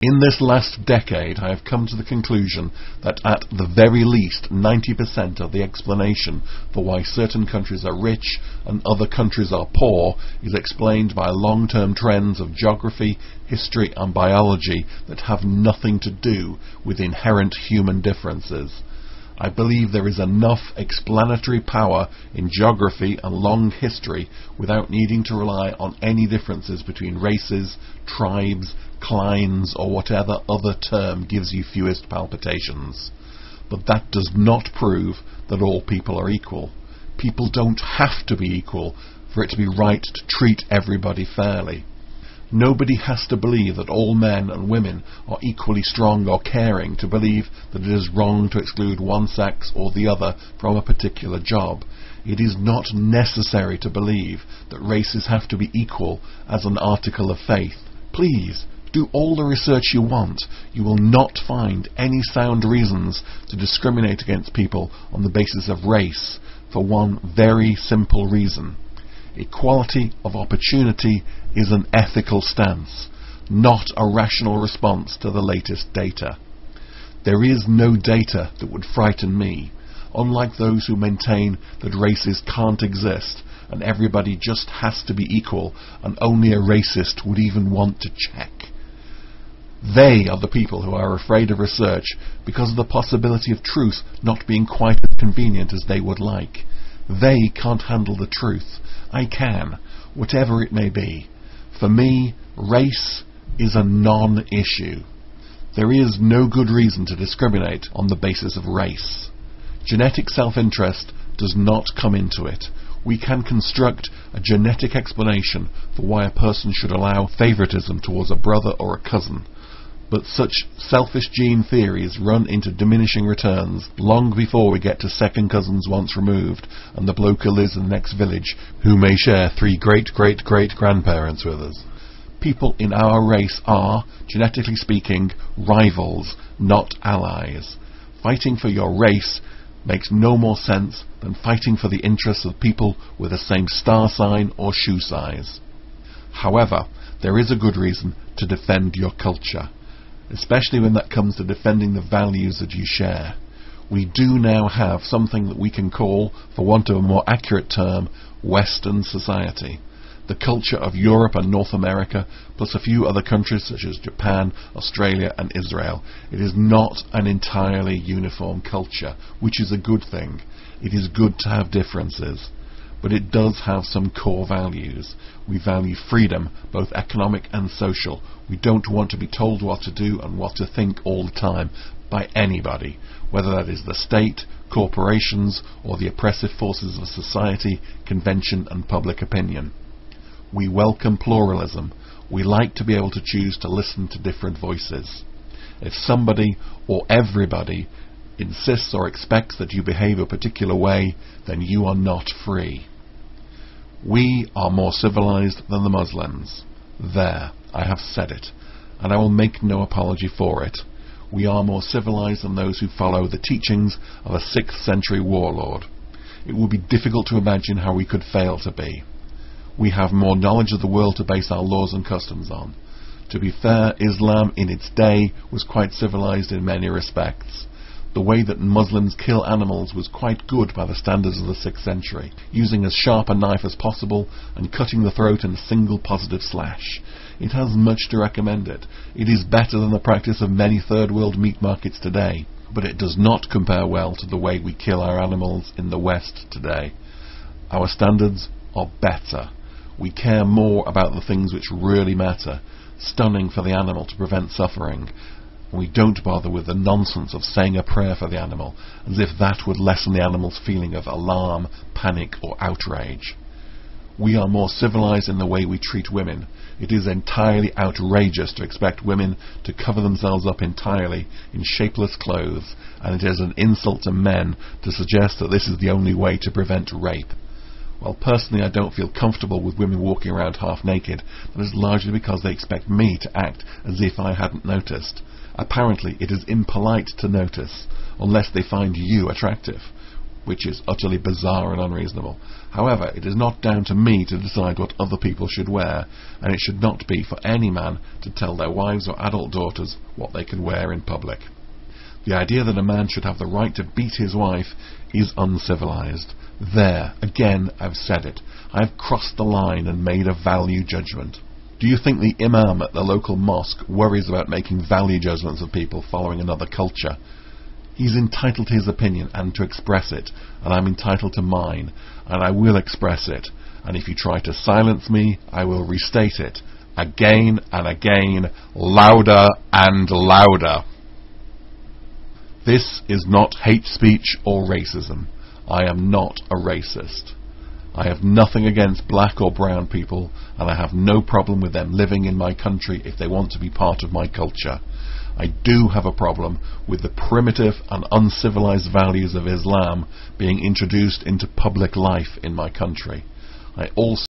In this last decade, I have come to the conclusion that at the very least 90% of the explanation for why certain countries are rich and other countries are poor is explained by long-term trends of geography, history and biology that have nothing to do with inherent human differences. I believe there is enough explanatory power in geography and long history without needing to rely on any differences between races, tribes, clines or whatever other term gives you fewest palpitations. But that does not prove that all people are equal. People don't have to be equal for it to be right to treat everybody fairly. Nobody has to believe that all men and women are equally strong or caring to believe that it is wrong to exclude one sex or the other from a particular job. It is not necessary to believe that races have to be equal as an article of faith. Please, do all the research you want. You will not find any sound reasons to discriminate against people on the basis of race for one very simple reason. Equality of opportunity is an ethical stance, not a rational response to the latest data. There is no data that would frighten me, unlike those who maintain that races can't exist and everybody just has to be equal and only a racist would even want to check. They are the people who are afraid of research because of the possibility of truth not being quite as convenient as they would like. They can't handle the truth. I can, whatever it may be. For me, race is a non-issue. There is no good reason to discriminate on the basis of race. Genetic self-interest does not come into it. We can construct a genetic explanation for why a person should allow favoritism towards a brother or a cousin. But such selfish gene theories run into diminishing returns long before we get to second cousins once removed and the bloke who lives in the next village who may share 3 great-great-great-grandparents with us. People in our race are, genetically speaking, rivals, not allies. Fighting for your race makes no more sense than fighting for the interests of people with the same star sign or shoe size. However, there is a good reason to defend your culture, especially when that comes to defending the values that you share. We do now have something that we can call, for want of a more accurate term, Western society. The culture of Europe and North America, plus a few other countries such as Japan, Australia and Israel. It is not an entirely uniform culture, which is a good thing. It is good to have differences. But it does have some core values. We value freedom, both economic and social. We don't want to be told what to do and what to think all the time by anybody, whether that is the state, corporations, or the oppressive forces of society, convention and public opinion. We welcome pluralism. We like to be able to choose to listen to different voices. If somebody or everybody insists or expects that you behave a particular way, then you are not free. We are more civilized than the Muslims. There, I have said it, and I will make no apology for it. We are more civilized than those who follow the teachings of a 6th century warlord. It would be difficult to imagine how we could fail to be. We have more knowledge of the world to base our laws and customs on. To be fair, Islam in its day was quite civilized in many respects. The way that Muslims kill animals was quite good by the standards of the 6th century, using as sharp a knife as possible and cutting the throat in a single positive slash. It has much to recommend it. It is better than the practice of many third world meat markets today, but it does not compare well to the way we kill our animals in the West today. Our standards are better. We care more about the things which really matter, stunning for the animal to prevent suffering. We don't bother with the nonsense of saying a prayer for the animal, as if that would lessen the animal's feeling of alarm, panic or outrage. We are more civilized in the way we treat women. It is entirely outrageous to expect women to cover themselves up entirely in shapeless clothes, and it is an insult to men to suggest that this is the only way to prevent rape. Well, personally, I don't feel comfortable with women walking around half naked. That is largely because they expect me to act as if I hadn't noticed. Apparently, it is impolite to notice, unless they find you attractive. which is utterly bizarre and unreasonable. However, it is not down to me to decide what other people should wear, and it should not be for any man to tell their wives or adult daughters what they can wear in public. The idea that a man should have the right to beat his wife is uncivilized. There, again, I've said it. I've crossed the line and made a value judgment. Do you think the imam at the local mosque worries about making value judgments of people following another culture? He's entitled to his opinion and to express it, and I'm entitled to mine, and I will express it. And if you try to silence me, I will restate it, again and again, louder and louder. This is not hate speech or racism. I am not a racist. I have nothing against black or brown people, and I have no problem with them living in my country if they want to be part of my culture. I do have a problem with the primitive and uncivilized values of Islam being introduced into public life in my country. I also